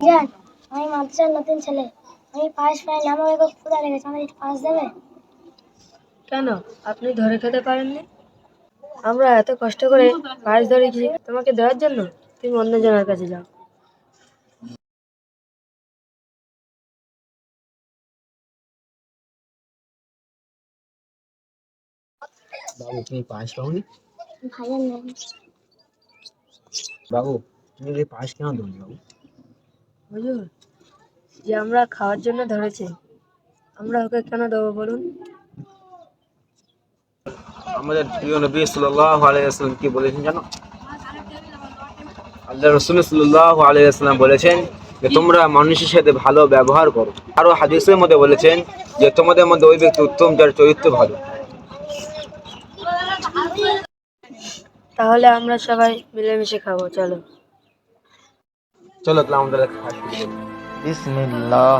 জান, আমি মাদ্রাসার নতুন ছেলে। আমি পায়েস পাইনি, আমার একটু ক্ষুধা লেগেছে, আমাদের একটু পায়েস দেবে? কেন আপনি ধরে খেতে পারেননি? আমরা এত কষ্ট করে পায়েস ধরেছি তোমাকে দেওয়ার জন্য? তুমি অন্য জনের কাছে যাও। বাবু তুমি পায়েস পাওনি? ভাইয়ের নেই। বাবু তুমি এই পায়েস কেন দেবো বাবু? হুজুর, যে আমরা খাওয়ার জন্য ধরেছি, আমরা ওকে কেন দেবো বলুন? আমাদের প্রিয় নবী সাল্লাল্লাহু আলাইহি ওয়াসাল্লাম কি বলেছেন জানো? আল্লাহ রাসূল সাল্লাল্লাহু আলাইহি ওয়াসাল্লাম বলেছেন যে তোমরা মানুষের সাথে ভালো ব্যবহার করো। আরো হাদিসের মধ্যে বলেছেন যে তোমাদের মধ্যে ওই ব্যক্তি উত্তম যার চরিত্র ভালো। তাহলে আমরা সবাই মিলেমিশে খাবো, চলো। চলো তাহলে আমাদের খাওয়া শুরু করি। বিসমিল্লাহ।